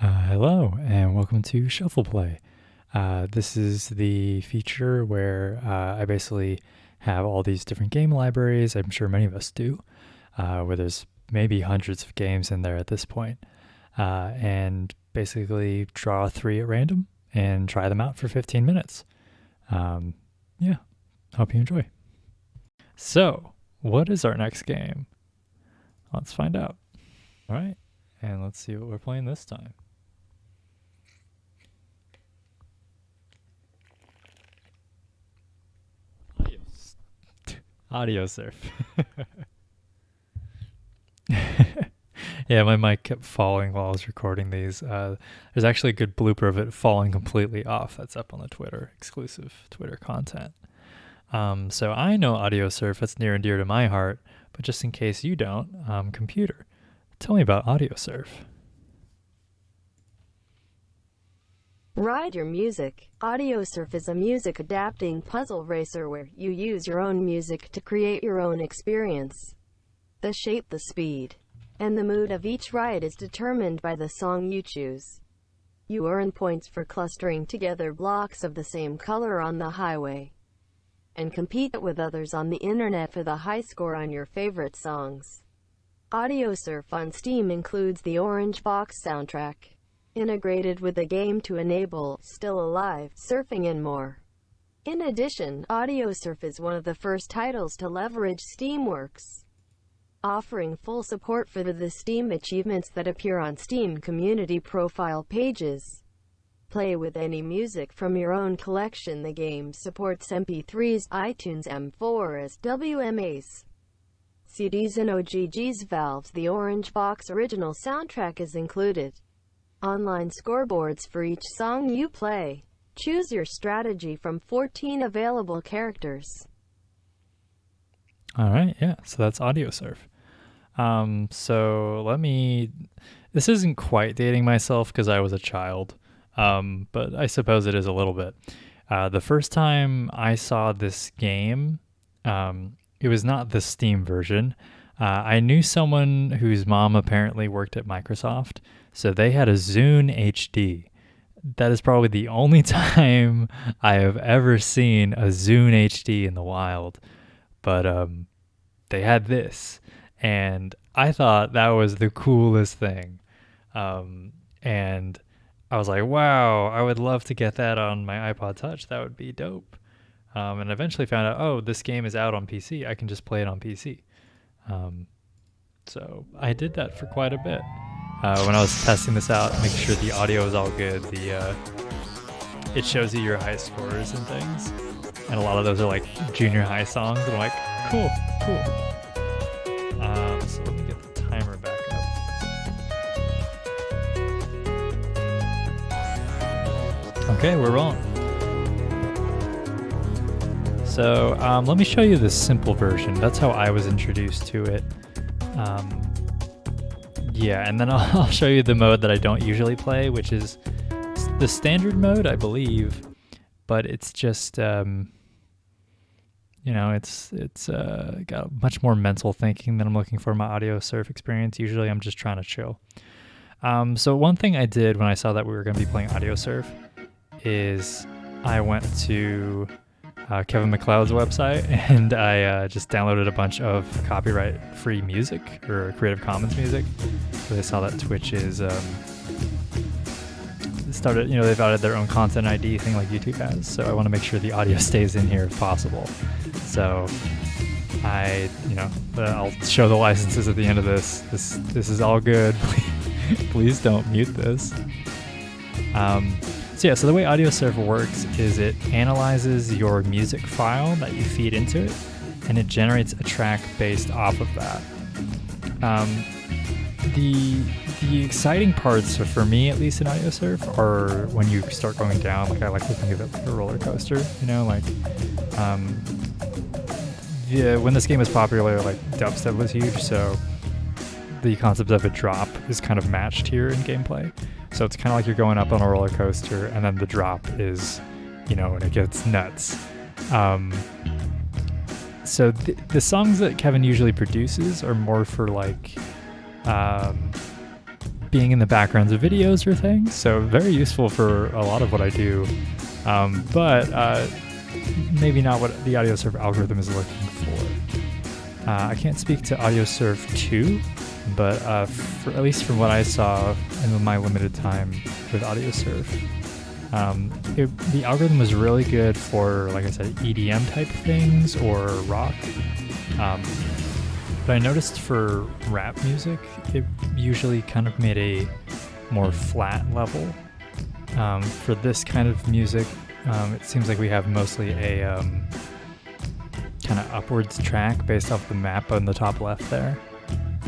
Hello and welcome to Shuffle Play. This is the feature where I basically have all these different game libraries. I'm sure many of us do, where there's maybe hundreds of games in there at this point, and basically draw three at random and try them out for 15 minutes. Yeah, hope you enjoy. So, what is our next game? Let's find out. All right, and let's see what we're playing this time. AudioSurf. Yeah, my mic kept falling while I was recording these. There's actually a good blooper of it falling completely off. That's up on the Twitter, exclusive Twitter content. So I know AudioSurf, that's near and dear to my heart, but just in case you don't, computer, tell me about AudioSurf. Ride your music. AudioSurf is a music adapting puzzle racer where you use your own music to create your own experience. The shape, the speed, and the mood of each ride is determined by the song you choose. You earn points for clustering together blocks of the same color on the highway, and compete with others on the internet for the high score on your favorite songs. AudioSurf on Steam includes the Orange Box soundtrack, integrated with the game to enable Still Alive, surfing and more. In addition, AudioSurf is one of the first titles to leverage Steamworks, offering full support for the Steam achievements that appear on Steam community profile pages. Play with any music from your own collection. The game supports MP3s, iTunes M4s, WMAs, CDs and OGGs. Valve's The Orange Box original soundtrack is included. Online scoreboards for each song you play. Choose your strategy from 14 available characters. All right, yeah, so that's AudioSurf. This isn't quite dating myself because I was a child, but I suppose it is a little bit. The first time I saw this game, it was not the Steam version. I knew someone whose mom apparently worked at Microsoft, so they had a Zune HD. That is probably the only time I have ever seen a Zune HD in the wild. But they had this, and I thought that was the coolest thing. And I was like, wow, I would love to get that on my iPod Touch. That would be dope. And eventually found out, oh, this game is out on PC. I can just play it on PC. So I did that for quite a bit. When I was testing this out, make sure the audio is all good. It shows you your high scores and things, and a lot of those are like junior high songs. And I'm like, cool. So let me get the timer back up. Okay, we're rolling. So let me show you the simple version. That's how I was introduced to it. Yeah, and then I'll show you the mode that I don't usually play, which is the standard mode, I believe. But it's just, it's got much more mental thinking than I'm looking for in my AudioSurf experience. Usually I'm just trying to chill. So one thing I did when I saw that we were going to be playing AudioSurf is I went to Kevin MacLeod's website, and I just downloaded a bunch of copyright-free music or Creative Commons music. So I saw that Twitch is they've added their own content ID thing like YouTube has. So I want to make sure the audio stays in here if possible. So I'll show the licenses at the end of this. This is all good. Please don't mute this. So the way AudioSurf works is it analyzes your music file that you feed into it, and it generates a track based off of that. The exciting parts, for me at least in AudioSurf, are when you start going down. Like I like to think of it like a roller coaster. When this game was popular, like dubstep was huge, so the concept of a drop is kind of matched here in gameplay. So it's kind of like you're going up on a roller coaster, and then the drop is, when it gets nuts. So the songs that Kevin usually produces are more for like being in the backgrounds of videos or things, so very useful for a lot of what I do, but maybe not what the AudioSurf algorithm is looking for. I can't speak to AudioSurf 2, but at least from what I saw in my limited time with AudioSurf, the algorithm was really good for, like I said, EDM type things or rock. But I noticed for rap music, it usually kind of made a more flat level. For this kind of music, it seems like we have mostly a kind of upwards track based off the map on the top left there.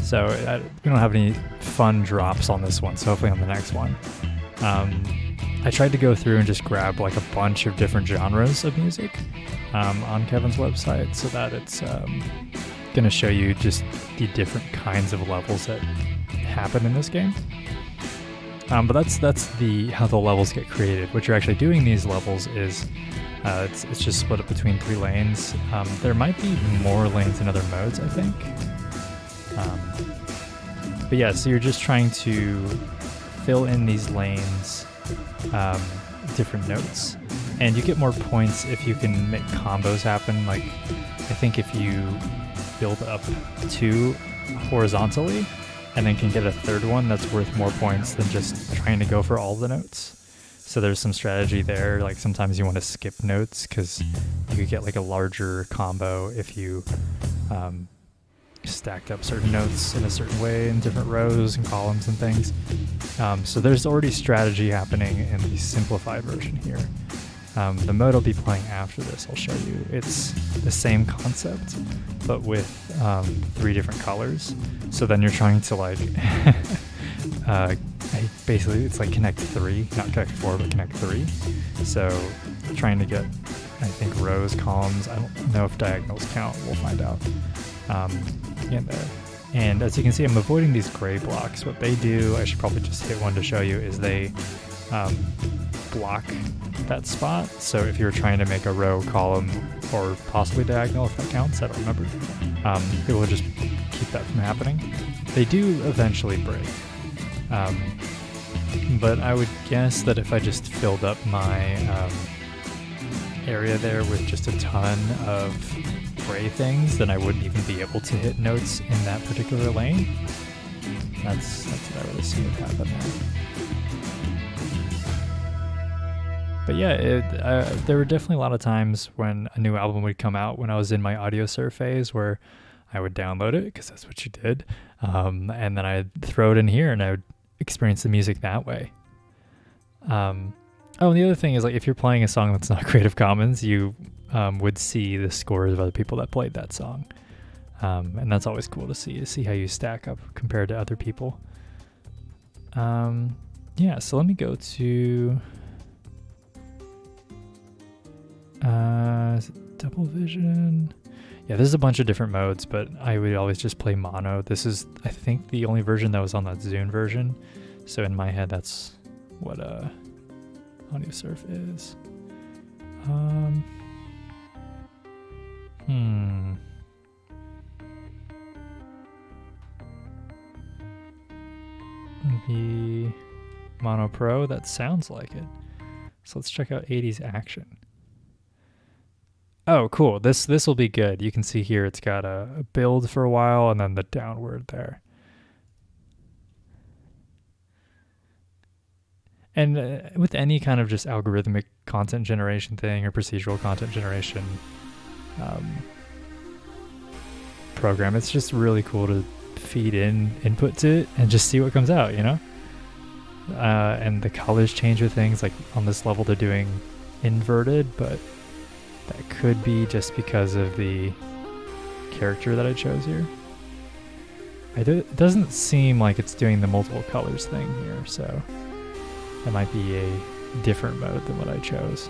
So we don't have any fun drops on this one, so hopefully on the next one. I tried to go through and just grab like a bunch of different genres of music on Kevin's website so that it's going to show you just the different kinds of levels that happen in this game. But that's how the levels get created. What you're actually doing these levels is it's just split up between 3 lanes. There might be more lanes in other modes, I think. But yeah, so you're just trying to fill in these lanes, different notes, and you get more points if you can make combos happen. Like, I think if you build up 2 horizontally and then can get a third one, that's worth more points than just trying to go for all the notes. So there's some strategy there. Like sometimes you want to skip notes because you could get like a larger combo if you stacked up certain notes in a certain way in different rows and columns and things. So there's already strategy happening in the simplified version here. The mode I'll be playing after this, I'll show you. It's the same concept, but with 3 different colors. So then you're trying to like, basically it's like connect 3, not connect 4, but connect 3. So trying to get, I think, rows, columns. I don't know if diagonals count. We'll find out. In there. And as you can see, I'm avoiding these gray blocks. What they do, I should probably just hit one to show you, is they block that spot. So if you're trying to make a row, column, or possibly diagonal, if that counts, I don't remember, it will just keep that from happening. They do eventually break. But I would guess that if I just filled up my area there with just a ton of gray things, then I wouldn't even be able to hit notes in that particular lane. That's what I would assume would happen there. But yeah, there were definitely a lot of times when a new album would come out when I was in my AudioSurf phase where I would download it, because that's what you did, and then I'd throw it in here and I would experience the music that way. And the other thing is, like, if you're playing a song that's not Creative Commons, you would see the scores of other people that played that song. And that's always cool to see how you stack up compared to other people. Yeah, so let me go to is it double vision? Yeah, there's a bunch of different modes, but I would always just play mono. This is, I think, the only version that was on that Zune version. So in my head, that's what AudioSurf is. The Mono Pro, that sounds like it. So let's check out 80s action. Oh, cool. This will be good. You can see here it's got a build for a while and then the downward there. And with any kind of just algorithmic content generation thing or procedural content generation program, it's just really cool to feed in input to it and just see what comes out, you know? And the colors change with things. Like on this level they're doing inverted, but that could be just because of the character that I chose here. It doesn't seem like it's doing the multiple colors thing here, so that might be a different mode than what I chose.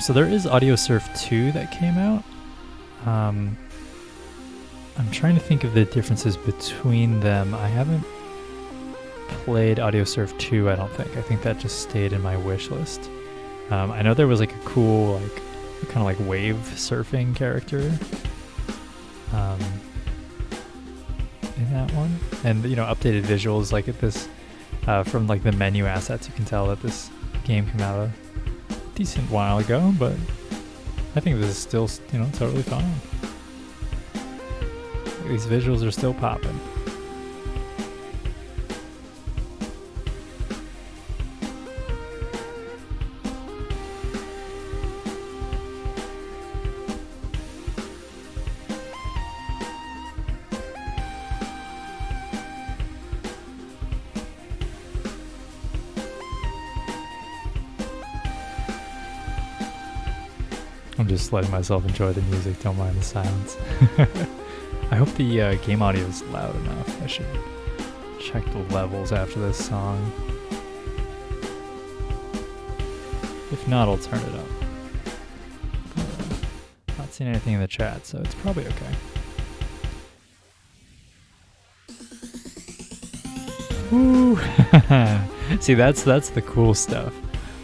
So there is AudioSurf 2 that came out. I'm trying to think of the differences between them. I haven't played AudioSurf 2, I don't think. I think that just stayed in my wish list. I know there was like a cool, like kind of like wave surfing character in that one, and updated visuals like at this from like the menu assets. You can tell that this game came out a decent while ago, but I think this is still totally fine. These visuals are still popping. I'm just letting myself enjoy the music, don't mind the silence. I hope the game audio is loud enough. I should check the levels after this song. If not, I'll turn it up. Not seeing anything in the chat, so it's probably okay. Woo! See, that's the cool stuff,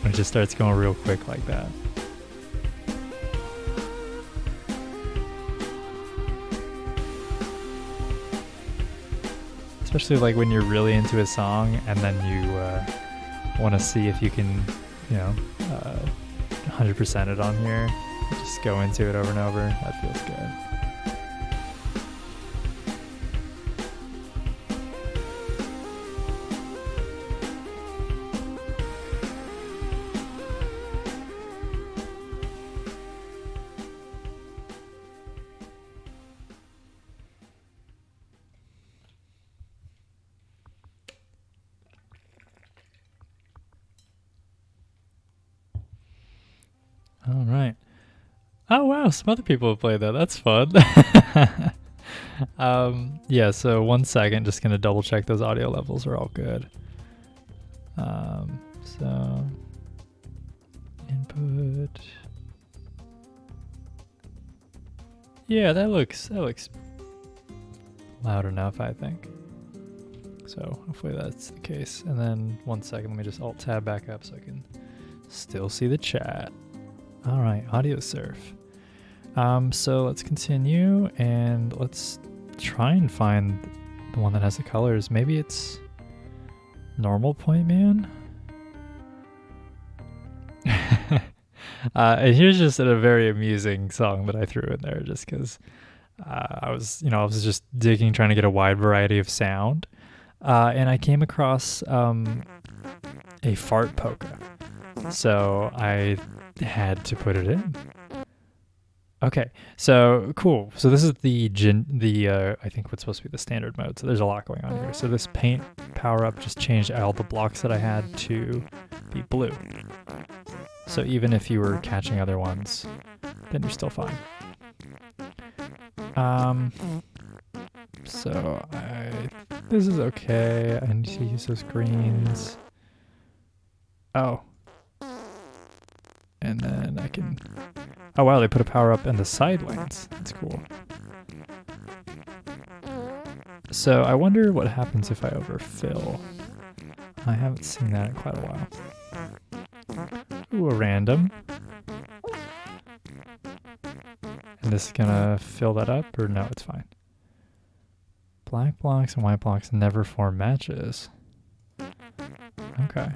when it just starts going real quick like that. Especially like when you're really into a song and then you want to see if you can, 100% it on here. Just go into it over and over. That feels good. All right. Oh wow, some other people have played that. That's fun. Yeah, so 1 second, just gonna double check those audio levels are all good. So input. Yeah, that looks loud enough, I think. So hopefully that's the case. And then 1 second, let me just alt tab back up so I can still see the chat. All right, AudioSurf. So let's continue and let's try and find the one that has the colors. Maybe it's Normal Point Man. And here's just a very amusing song that I threw in there just because I was just digging, trying to get a wide variety of sound. And I came across a fart polka. So I had to put it in. Okay, so cool. So this is the I think what's supposed to be the standard mode. So there's a lot going on here. So this paint power up just changed all the blocks that I had to be blue. So even if you were catching other ones, then you're still fine. So this is okay. I need to use those greens. Oh. And then I can... Oh wow, they put a power up in the side lanes. That's cool. So I wonder what happens if I overfill. I haven't seen that in quite a while. Ooh, a random. And this is gonna fill that up, or no, it's fine. Black blocks and white blocks never form matches. Okay.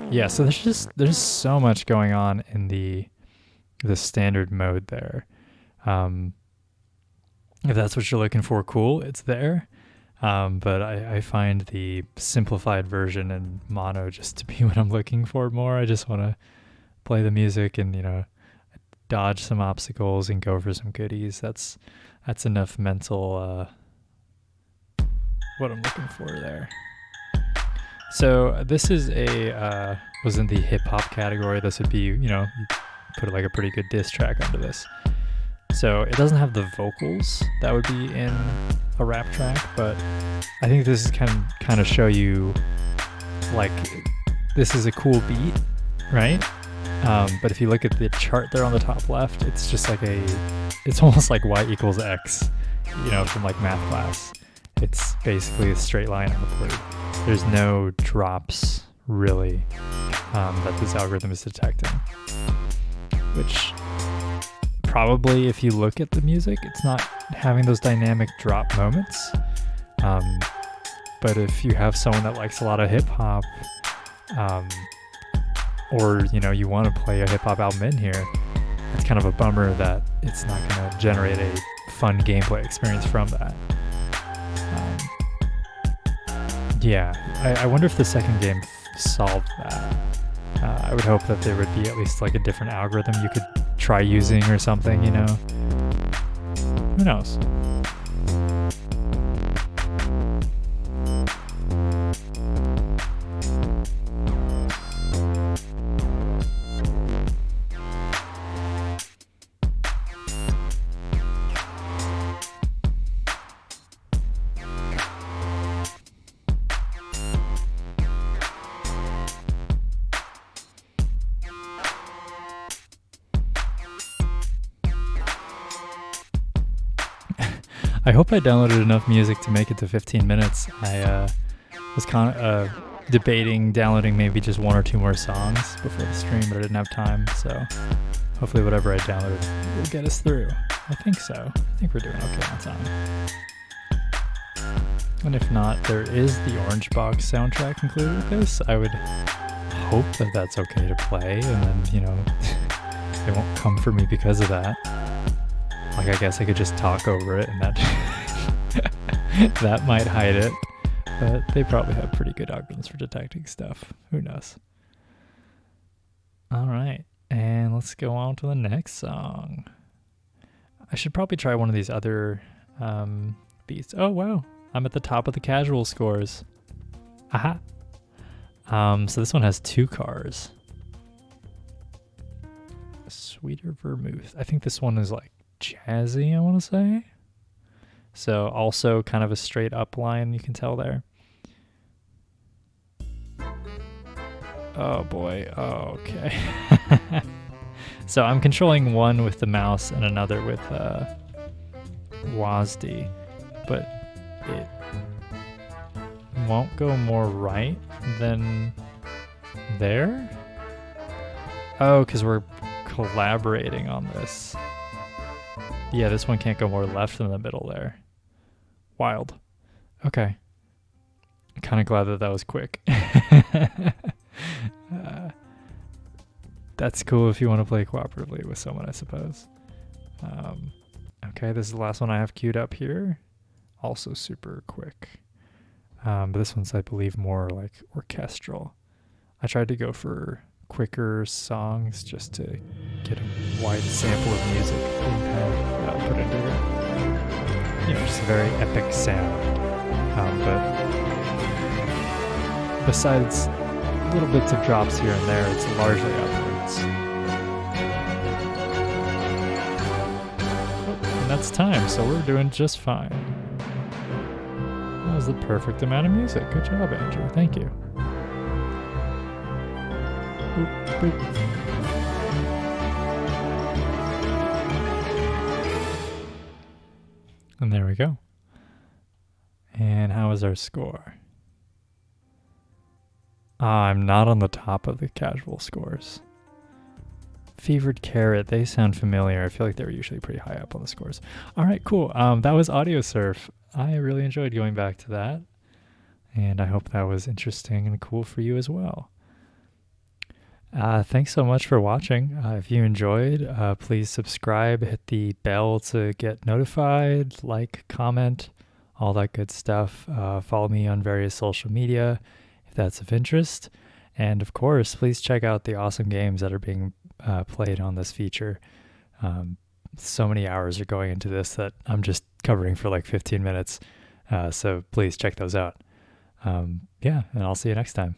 Yeah, so there's so much going on in the standard mode there. If that's what you're looking for, cool, it's there. But I find the simplified version in mono just to be what I'm looking for more. I just want to play the music and dodge some obstacles and go for some goodies. That's enough mental what I'm looking for there. So this is was in the hip hop category. This would be, you put like a pretty good diss track under this. So it doesn't have the vocals that would be in a rap track, but I think this is kind of show you like this is a cool beat, right? But if you look at the chart there on the top left, it's just like it's almost like y equals x, from like math class. It's basically a straight line upward. There's no drops really that this algorithm is detecting. Which probably, if you look at the music, it's not having those dynamic drop moments. But if you have someone that likes a lot of hip hop, or you want to play a hip hop album in here, it's kind of a bummer that it's not going to generate a fun gameplay experience from that. I wonder if the second game solved that. I would hope that there would be at least like a different algorithm you could try using or something, Who knows? I hope I downloaded enough music to make it to 15 minutes. I was kind of debating downloading maybe just one or two more songs before the stream, but I didn't have time, so hopefully whatever I downloaded will get us through. I think so. I think we're doing okay on time. And if not, there is the Orange Box soundtrack included with this. I would hope that that's okay to play, and then, they won't come for me because of that. Like, I guess I could just talk over it, and that that might hide it. But they probably have pretty good algorithms for detecting stuff. Who knows? All right, and let's go on to the next song. I should probably try one of these other beats. Oh, wow. I'm at the top of the casual scores. Aha. So this one has 2 cars. Sweeter Vermouth. I think this one is like jazzy, I want to say. So also kind of a straight up line, you can tell there. Oh boy. Oh, okay. So I'm controlling one with the mouse and another with WASD, but it won't go more right than there. Oh, because we're collaborating on this. Yeah, this one can't go more left than the middle there. Wild. Okay. I'm kind of glad that was quick. That's cool if you want to play cooperatively with someone, I suppose. Okay, this is the last one I have queued up here. Also super quick. But this one's, I believe, more like orchestral. I tried to go for quicker songs just to get a wide sample of music being kind of put into it. Just a very epic sound. But besides little bits of drops here and there, it's largely upwards. And that's time, so we're doing just fine. That was the perfect amount of music. Good job, Andrew. Thank you. Boop, boop. And there we go. And how is our score? I'm not on the top of the casual scores. Fevered Carrot, they sound familiar. I feel like they're usually pretty high up on the scores. All right, cool. That was AudioSurf. I really enjoyed going back to that. And I hope that was interesting and cool for you as well. Thanks so much for watching. If you enjoyed, please subscribe, hit the bell to get notified, like, comment, all that good stuff. Follow me on various social media if that's of interest. And of course, please check out the awesome games that are being played on this feature. So many hours are going into this that I'm just covering for like 15 minutes. So please check those out. And I'll see you next time.